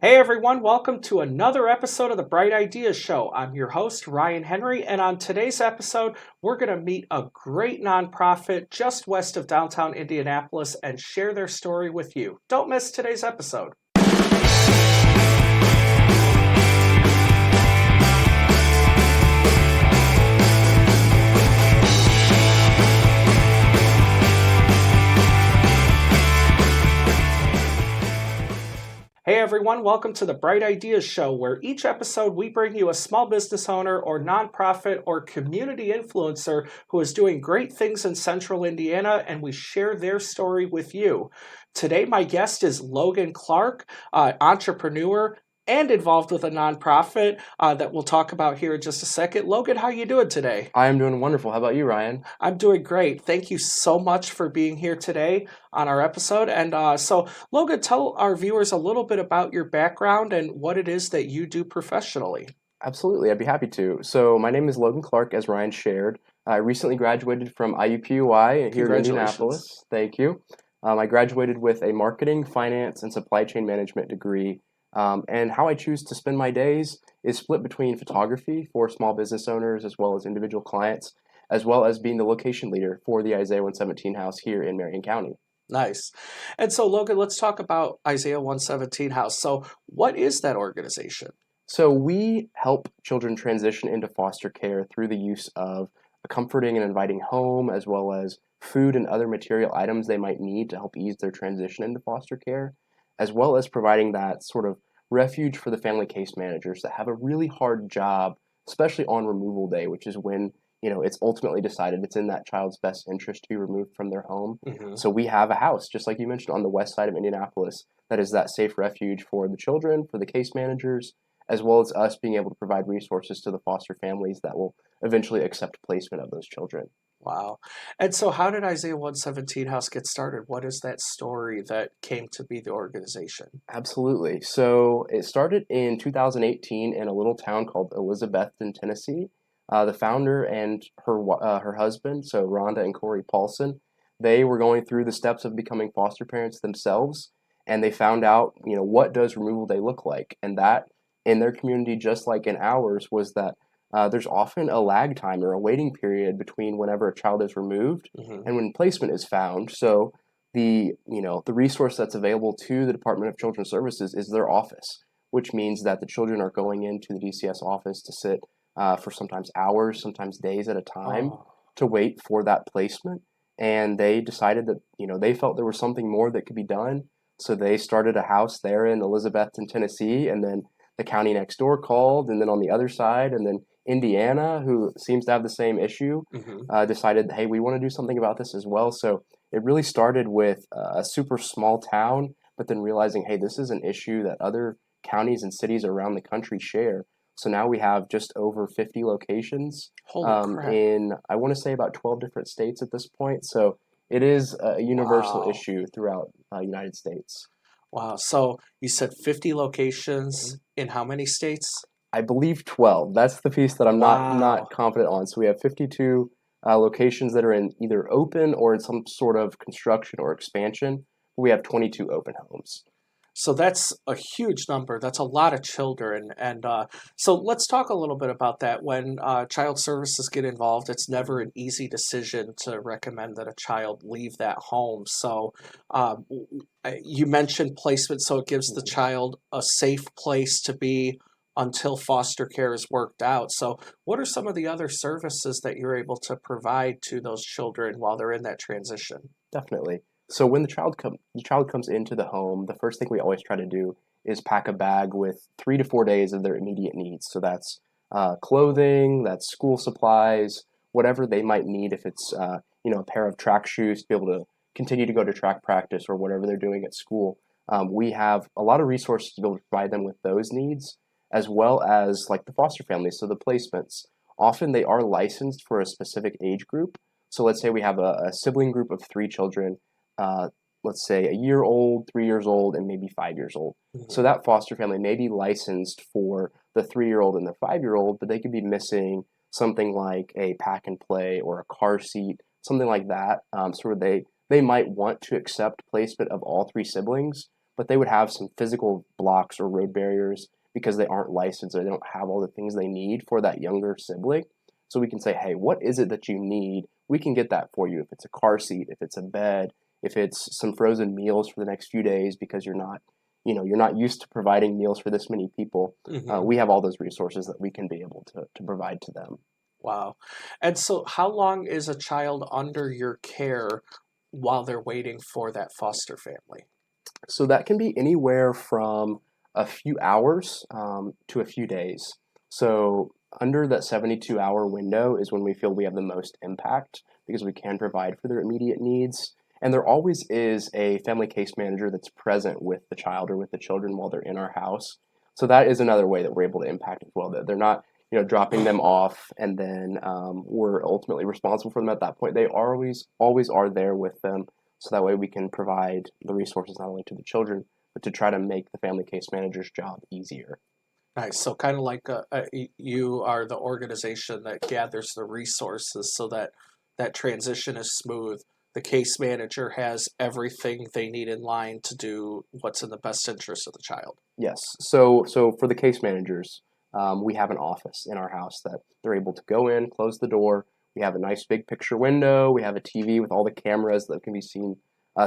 Hey everyone, welcome to another episode of the Bright Ideas Show. I'm your host, Ryan Henry, and on today's episode, we're going to meet a great nonprofit just west of downtown Indianapolis and share their story with you. Don't miss today's episode. Hey everyone, welcome to the Bright Ideas Show, where each episode we bring you a small business owner or nonprofit or community influencer who is doing great things in central Indiana, and we share their story with you. Today, my guest is Logan Clark, entrepreneur and involved with a nonprofit that we'll talk about here in just a second. Logan, how are you doing today? I am doing wonderful. How about you, Ryan? I'm doing great. Thank you so much for being here today on our episode. And so, Logan, tell our viewers a little bit about your background and what it is that you do professionally. Absolutely, I'd be happy to. So my name is Logan Clark, as Ryan shared. I recently graduated from IUPUI here in Indianapolis. Thank you. I graduated with a marketing, finance, and supply chain management degree. And how I choose to spend my days is split between photography for small business owners as well as individual clients, as well as being the location leader for the Isaiah 117 house here in Marion County. Nice. And so, Logan, let's talk about Isaiah 117 House. So, what is that organization? So we help children transition into foster care through the use of a comforting and inviting home, as well as food and other material items they might need to help ease their transition into foster care, as well as providing that sort of refuge for the family case managers that have a really hard job, especially on removal day, which is when it's ultimately decided it's in that child's best interest to be removed from their home. Mm-hmm. So we have a house, just like you mentioned, on the west side of Indianapolis that is that safe refuge for the children, for the case managers, as well as us being able to provide resources to the foster families that will eventually accept placement of those children. Wow. And so, how did Isaiah 117 House get started? What is that story that came to be the organization? Absolutely. So it started in 2018 in a little town called Elizabethton, Tennessee. The founder and her husband, so Rhonda and Corey Paulson, they were going through the steps of becoming foster parents themselves, and they found out, what does removal day look like, and that in their community, just like in ours, was that there's often a lag time or a waiting period between whenever a child is removed and when placement is found. So the resource that's available to the Department of Children's Services is their office, which means that the children are going into the DCS office to sit for sometimes hours, sometimes days at a time to wait for that placement. And they decided that they felt there was something more that could be done. So they started a house there in Elizabethton, Tennessee, and then the county next door called, and then on the other side, and then Indiana, who seems to have the same issue, decided, hey, we want to do something about this as well. So it really started with a super small town, but then realizing, hey, this is an issue that other counties and cities around the country share. So now we have just over 50 locations in, I want to say, about 12 different states at this point. So it is a universal issue throughout the United States. Wow. So you said 50 locations in how many states? I believe 12. That's the piece that I'm not confident on. So we have 52 locations that are in either open or in some sort of construction or expansion. We have 22 open homes. So that's a huge number. That's a lot of children. And so let's talk a little bit about that. When child services get involved, it's never an easy decision to recommend that a child leave that home. So you mentioned placement, so it gives the child a safe place to be until foster care is worked out. So what are some of the other services that you're able to provide to those children while they're in that transition? Definitely. So when the child comes into the home, the first thing we always try to do is pack a bag with 3 to 4 days of their immediate needs. So that's clothing, that's school supplies, whatever they might need. If it's a pair of track shoes to be able to continue to go to track practice or whatever they're doing at school, we have a lot of resources to be able to provide them with those needs, as well as like the foster families. So the placements, often they are licensed for a specific age group. So let's say we have a sibling group of 3 children. Let's say a year old, 3 years old, and maybe 5 years old. So that foster family may be licensed for the 3-year-old and the 5-year-old, but they could be missing something like a pack and play or a car seat, something like that. So they might want to accept placement of all 3 siblings, but they would have some physical blocks or road barriers because they aren't licensed or they don't have all the things they need for that younger sibling. So we can say, hey, what is it that you need? We can get that for you. If it's a car seat, if it's a bed, if it's some frozen meals for the next few days because you're not used to providing meals for this many people. Hmm. We have all those resources that we can be able to provide to them. Wow. And so, how long is a child under your care while they're waiting for that foster family? So that can be anywhere from a few hours to a few days. So under that 72-hour window is when we feel we have the most impact because we can provide for their immediate needs. And there always is a family case manager that's present with the child or with the children while they're in our house. So that is another way that we're able to impact as well. That they're not, dropping them off and then we're ultimately responsible for them at that point. They always are there with them so that way we can provide the resources not only to the children, but to try to make the family case manager's job easier. Nice. So, kind of like you are the organization that gathers the resources so that that transition is smooth. The case manager has everything they need in line to do what's in the best interest of the child. Yes. So for the case managers, we have an office in our house that they're able to go in, close the door. We have a nice big picture window. We have a TV with all the cameras that can be seen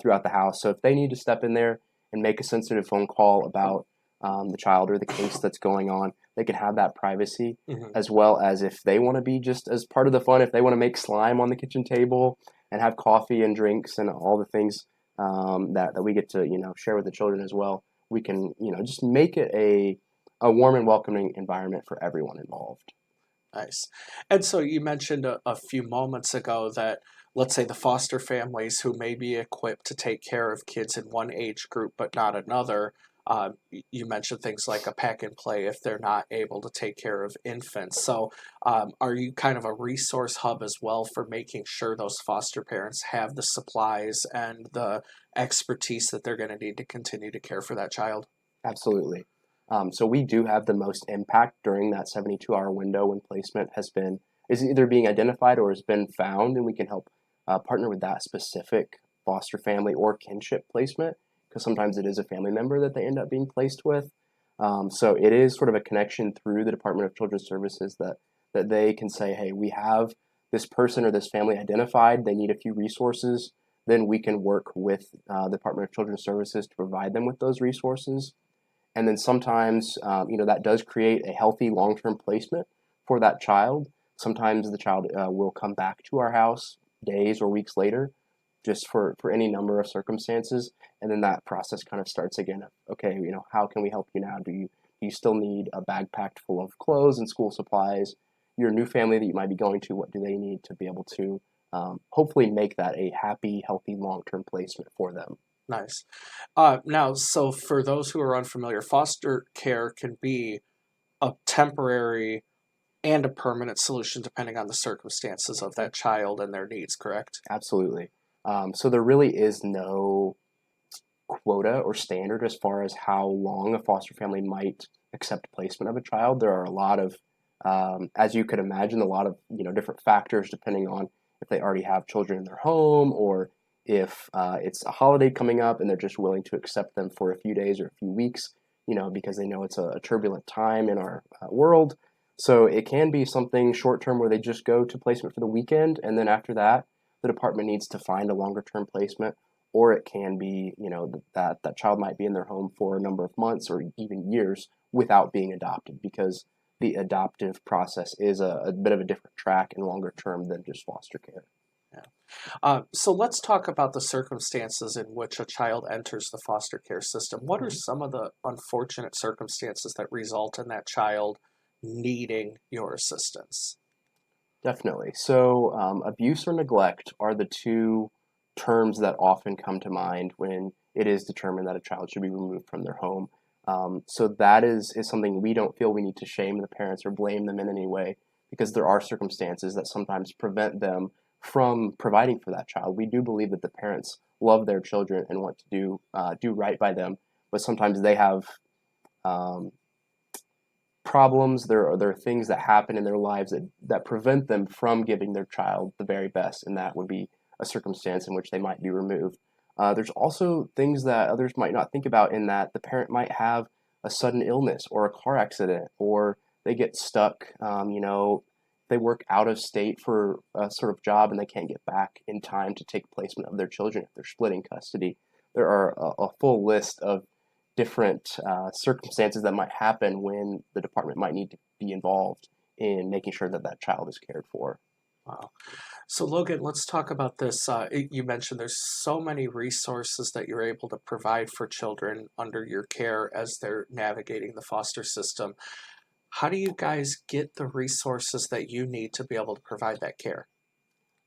throughout the house. So if they need to step in there and make a sensitive phone call about the child or the case that's going on, they can have that privacy, Hmm. as well as if they want to be just as part of the fun, if they want to make slime on the kitchen table and have coffee and drinks and all the things that we get to share with the children as well, we can just make it a warm and welcoming environment for everyone involved. Nice. And so you mentioned a few moments ago that, let's say, the foster families who may be equipped to take care of kids in one age group but not another. You mentioned things like a pack and play if they're not able to take care of infants. So, are you kind of a resource hub as well for making sure those foster parents have the supplies and the expertise that they're going to need to continue to care for that child? Absolutely. So we do have the most impact during that 72-hour window when placement is either being identified or has been found, and we can help partner with that specific foster family or kinship placement because sometimes it is a family member that they end up being placed with. So it is sort of a connection through the Department of Children's Services that they can say, hey, we have this person or this family identified. They need a few resources. Then we can work with the Department of Children's Services to provide them with those resources. And then sometimes, that does create a healthy long-term placement for that child. Sometimes the child will come back to our house days or weeks later, just for any number of circumstances, and then that process kind of starts again. Okay, how can we help you now? Do you still need a bag packed full of clothes and school supplies? Your new family that you might be going to, what do they need to be able to hopefully make that a happy, healthy, long-term placement for them? Nice. Now, so for those who are unfamiliar, foster care can be a temporary and a permanent solution depending on the circumstances of that child and their needs, correct? Absolutely. So there really is no quota or standard as far as how long a foster family might accept placement of a child. There are a lot of, as you could imagine, a lot of different factors depending on if they already have children in their home or if it's a holiday coming up and they're just willing to accept them for a few days or a few weeks, because they know it's a turbulent time in our world. So it can be something short term where they just go to placement for the weekend, and then after that, the department needs to find a longer term placement, or it can be, that child might be in their home for a number of months or even years without being adopted because the adoptive process is a bit of a different track and longer term than just foster care. Yeah. So let's talk about the circumstances in which a child enters the foster care system. What are Mhm. some of the unfortunate circumstances that result in that child needing your assistance? Definitely. So, abuse or neglect are the two terms that often come to mind when it is determined that a child should be removed from their home. So that is something we don't feel we need to shame the parents or blame them in any way because there are circumstances that sometimes prevent them from providing for that child. We do believe that the parents love their children and want to do right by them, but sometimes they have um, problems, there are things that happen in their lives that prevent them from giving their child the very best, and that would be a circumstance in which they might be removed. There's also things that others might not think about in that the parent might have a sudden illness or a car accident, or they get stuck, they work out of state for a sort of job and they can't get back in time to take placement of their children if they're splitting custody. There are a full list of different circumstances that might happen when the department might need to be involved in making sure that that child is cared for. Wow. So, Logan, let's talk about this. You mentioned there's so many resources that you're able to provide for children under your care as they're navigating the foster system. How do you guys get the resources that you need to be able to provide that care?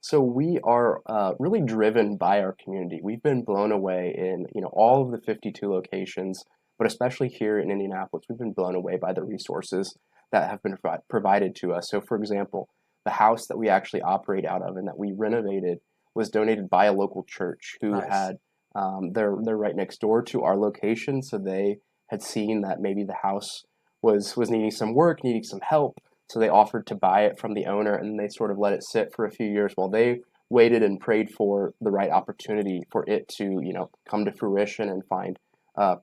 So we are really driven by our community. We've been blown away in all of the 52 locations, but especially here in Indianapolis, we've been blown away by the resources that have been provided to us. So, for example, the house that we actually operate out of and that we renovated was donated by a local church who Nice. had they're right next door to our location, so they had seen that maybe the house was needing some work, needing some help, so they offered to buy it from the owner, and they sort of let it sit for a few years while they waited and prayed for the right opportunity for it to, come to fruition and find a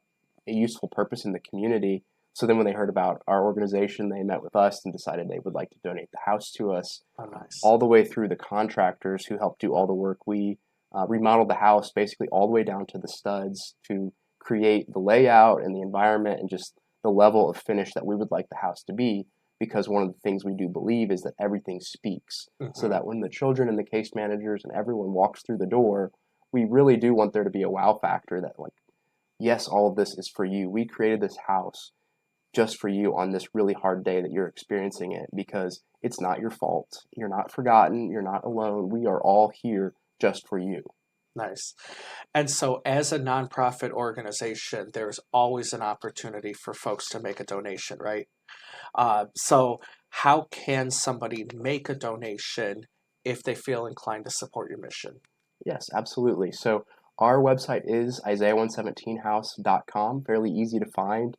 useful purpose in the community. So then when they heard about our organization, they met with us and decided they would like to donate the house to us. Oh, nice. All the way through the contractors who helped do all the work. We remodeled the house basically all the way down to the studs to create the layout and the environment and just the level of finish that we would like the house to be, because one of the things we do believe is that everything speaks, so Hmm. that when the children and the case managers and everyone walks through the door, we really do want there to be a wow factor that, like, yes, all of this is for you. We created this house just for you on this really hard day that you're experiencing it, because it's not your fault. You're not forgotten. You're not alone. We are all here just for you. Nice. And so, as a nonprofit organization, there's always an opportunity for folks to make a donation, right? So, how can somebody make a donation if they feel inclined to support your mission? Yes, absolutely. So our website is isaiah117house.com, fairly easy to find.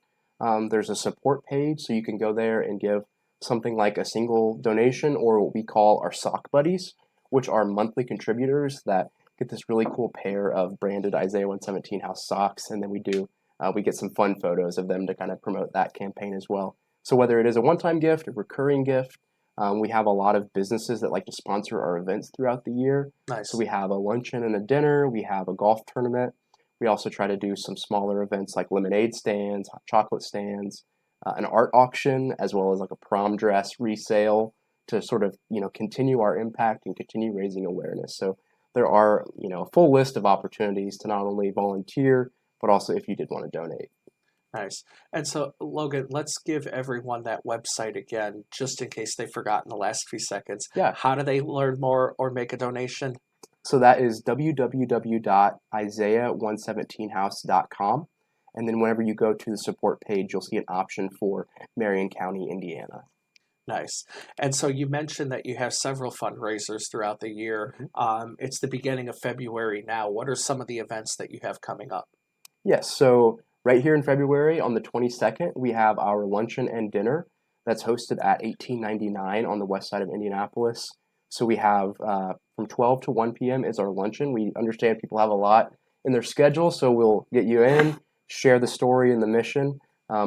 There's a support page, so you can go there and give something like a single donation or what we call our sock buddies, which are monthly contributors that get this really cool pair of branded Isaiah 117 House socks, and then we get some fun photos of them to kind of promote that campaign as well. So whether it is a one-time gift, a recurring gift, we have a lot of businesses that like to sponsor our events throughout the year. So Nice. we have a luncheon and a dinner. We have a golf tournament. We also try to do some smaller events like lemonade stands, hot chocolate stands, an art auction, as well as like a prom dress resale to sort of continue our impact and continue raising awareness. So there are a full list of opportunities to not only volunteer but also if you did want to donate. Nice. And so, Logan, let's give everyone that website again, just in case they forgot in the last few seconds. Yeah, How do they learn more or make a donation? so that is www.isaiah117house.com. And then whenever you go to the support page, you'll see an option for Marion County, Indiana. Nice. And so you mentioned that you have several fundraisers throughout the year. Mhm. It's the beginning of February now. What are some of the events that you have coming up? Yes, so right here in February on the 22nd, we have our luncheon and dinner that's hosted at 1899 on the west side of Indianapolis. So we have from 12 to 1 p.m. is our luncheon. We understand people have a lot in their schedule, so we'll get you in, share the story and the mission,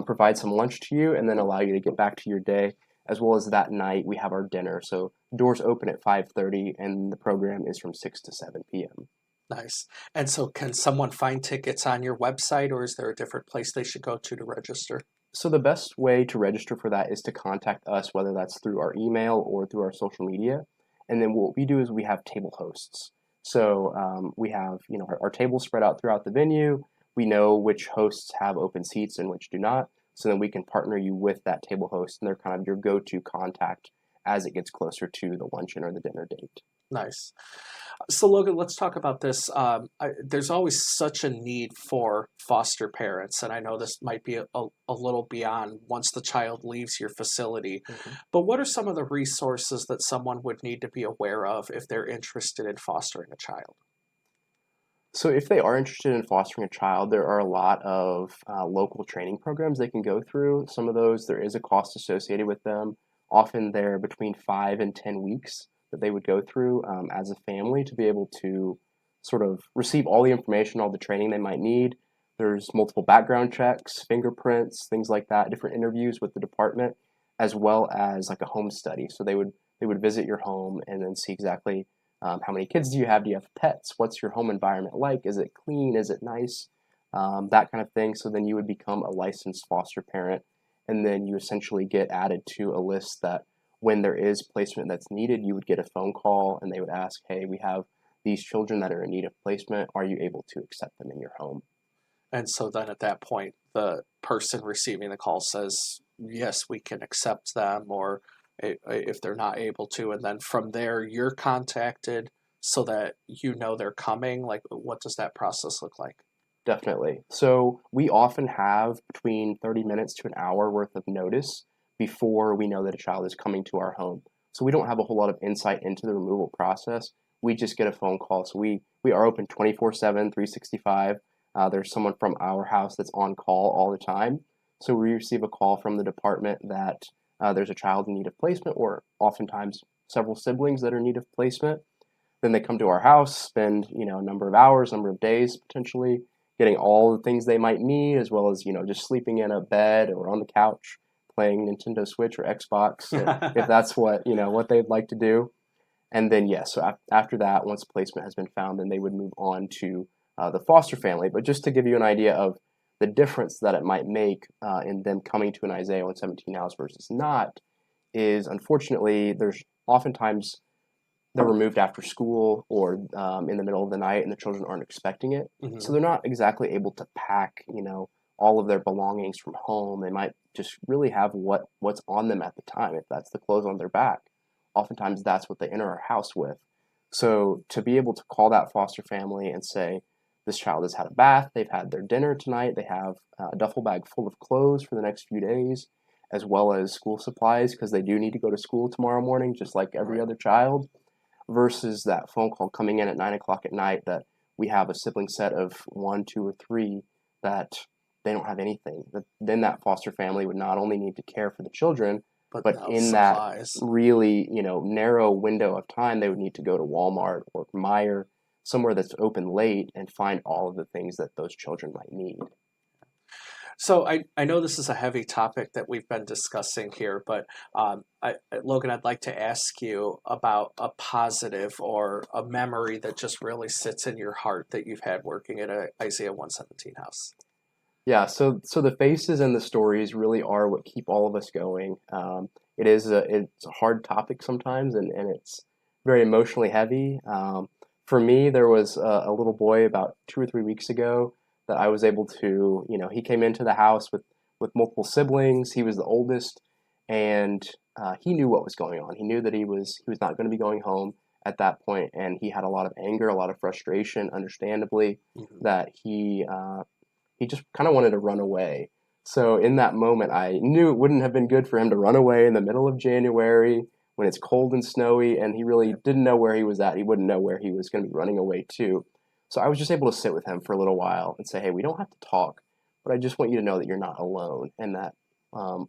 provide some lunch to you, and then allow you to get back to your day. As well as that night, we have our dinner. So doors open at 5:30, and the program is from 6 to 7 p.m. Nice. And so can someone find tickets on your website, or is there a different place they should go to register? So the best way to register for that is to contact us, whether that's through our email or through our social media. And then what we do is we have table hosts. So we have our tables spread out throughout the venue. We know which hosts have open seats and which do not. So then we can partner you with that table host, and they're kind of your go-to contact as it gets closer to the luncheon or the dinner date. Nice. So, Logan, let's talk about this. There's always such a need for foster parents, and I know this might be a little beyond once the child leaves your facility. Mhm. But what are some of the resources that someone would need to be aware of if they're interested in fostering a child? So if they are interested in fostering a child, there are a lot of local training programs they can go through. Some of those, there is a cost associated with them. Often they're between 5 and 10 weeks that they would go through as a family to be able to sort of receive all the information, all the training they might need. There's multiple background checks, fingerprints, things like that, different interviews with the department, as well as like a home study. So they would visit your home and then see exactly how many kids do you have? Do you have pets? What's your home environment like? Is it clean? Is it nice? That kind of thing. So then you would become a licensed foster parent, and then you essentially get added to a list that when there is placement that's needed, you would get a phone call and they would ask, hey, we have these children that are in need of placement. Are you able to accept them in your home? And so then at that point, the person receiving the call says, yes, we can accept them, or if they're not able to. And then from there, you're contacted so that you know they're coming. Like, what does that process look like? Definitely. So we often have between 30 minutes to an hour worth of notice before we know that a child is coming to our home. So we don't have a whole lot of insight into the removal process. We just get a phone call. So we are open 24/7, 365. There's someone from our house that's on call all the time. So we receive a call from the department that there's a child in need of placement, or oftentimes several siblings that are in need of placement. Then they come to our house, spend, a number of hours, number of days potentially, getting all the things they might need, as well as, just sleeping in a bed or on the couch, playing Nintendo Switch or Xbox, if that's what they'd like to do. And then, yes, so after that, once placement has been found, then they would move on to the foster family. But just to give you an idea of the difference that it might make in them coming to an Isaiah 117 house versus not, is unfortunately there's oftentimes they're removed after school or in the middle of the night, and the children aren't expecting it. So Hmm. they're not exactly able to pack, all of their belongings from home. They might just really have what's on them at the time. If that's the clothes on their back, oftentimes that's what they enter our house with. So to be able to call that foster family and say, this child has had a bath, they've had their dinner tonight, they have a duffel bag full of clothes for the next few days, as well as school supplies because they do need to go to school tomorrow morning, just like every Right. other child, versus that phone call coming in at 9 o'clock at night that we have a sibling set of one, two, or three that they don't have anything. Then that foster family would not only need to care for the children, But but now in that supplies. really, narrow window of time, they would need to go to Walmart or Meijer, somewhere that's open late, and find all of the things that those children might need. So I know this is a heavy topic that we've been discussing here, but Logan, I'd like to ask you about a positive or a memory that just really sits in your heart that you've had working at a Isaiah 117 house. Yeah, so the faces and the stories really are what keep all of us going. It's a hard topic sometimes, and it's very emotionally heavy. For me, there was a little boy about 2 or 3 weeks ago that I was able to, he came into the house with multiple siblings. He was the oldest, and he knew what was going on. He knew that he was not going to be going home at that point, and he had a lot of anger, a lot of frustration, understandably, Hmm. that he just kind of wanted to run away. So in that moment, I knew it wouldn't have been good for him to run away in the middle of January when it's cold and snowy, and he really Yeah. didn't know where he was at. He wouldn't know where he was going to be running away to. So I was just able to sit with him for a little while and say, hey, we don't have to talk, but I just want you to know that you're not alone and that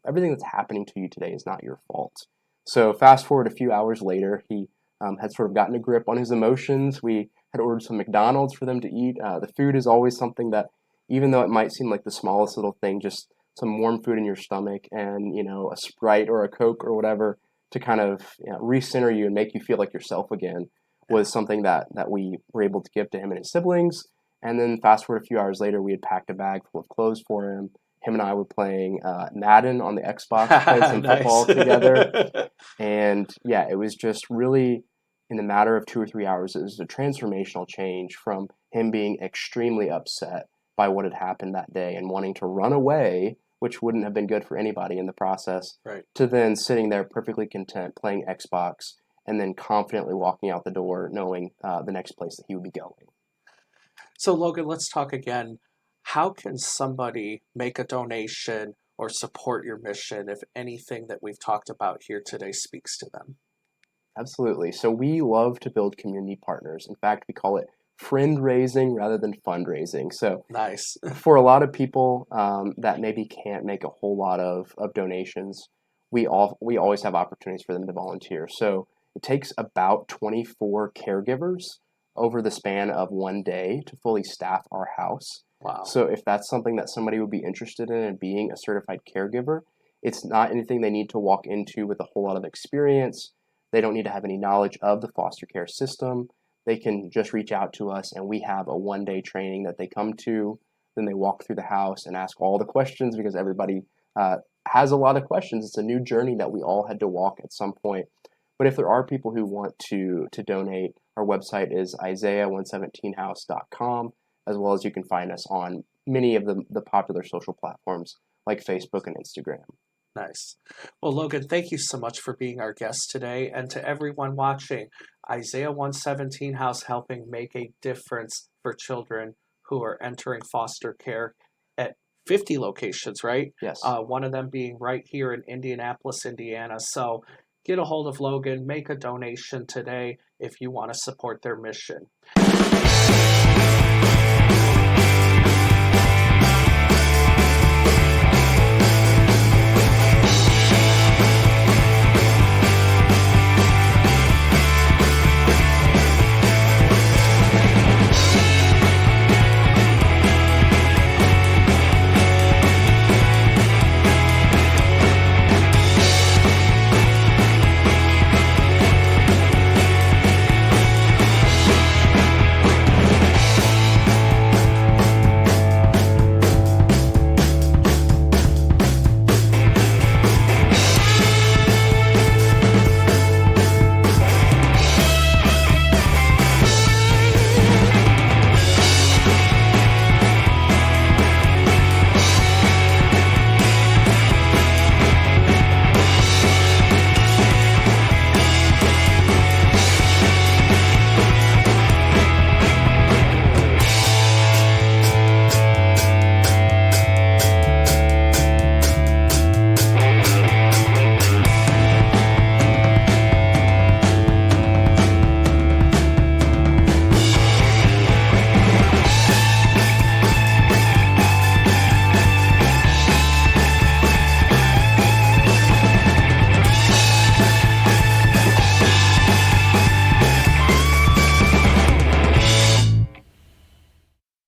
everything that's happening to you today is not your fault. So fast forward a few hours later, he had sort of gotten a grip on his emotions. We had ordered some McDonald's for them to eat. The food is always something that, even though it might seem like the smallest little thing, just some warm food in your stomach and a Sprite or a Coke or whatever to kind of recenter you and make you feel like yourself again Yeah. was something that we were able to give to him and his siblings. And then fast forward a few hours later, we had packed a bag full of clothes for him. Him and I were playing Madden on the Xbox, playing some Nice. football together, and yeah, it was just really in the matter of 2 or 3 hours, it was a transformational change from him being extremely upset by what had happened that day and wanting to run away, which wouldn't have been good for anybody in the process, Right. to then sitting there perfectly content playing Xbox and then confidently walking out the door knowing the next place that he would be going. So, Logan, let's talk again. How can somebody make a donation or support your mission if anything that we've talked about here today speaks to them? Absolutely. So we love to build community partners. In fact, we call it friend raising rather than fundraising. So Nice. for a lot of people that maybe can't make a whole lot of donations, we always have opportunities for them to volunteer. So it takes about 24 caregivers over the span of 1 day to fully staff our house. Wow. So if that's something that somebody would be interested in being a certified caregiver, it's not anything they need to walk into with a whole lot of experience. They don't need to have any knowledge of the foster care system. They can just reach out to us, and we have a 1 day training that they come to. Then they walk through the house and ask all the questions because everybody has a lot of questions. It's a new journey that we all had to walk at some point. But if there are people who want to donate, our website is isaiah117house.com, as well as you can find us on many of the popular social platforms like Facebook and Instagram. Nice. Well, Logan, thank you so much for being our guest today. And to everyone watching, Isaiah 117 House helping make a difference for children who are entering foster care at 50 locations, right? Yes. One of them being right here in Indianapolis, Indiana. So get a hold of Logan, make a donation today if you want to support their mission.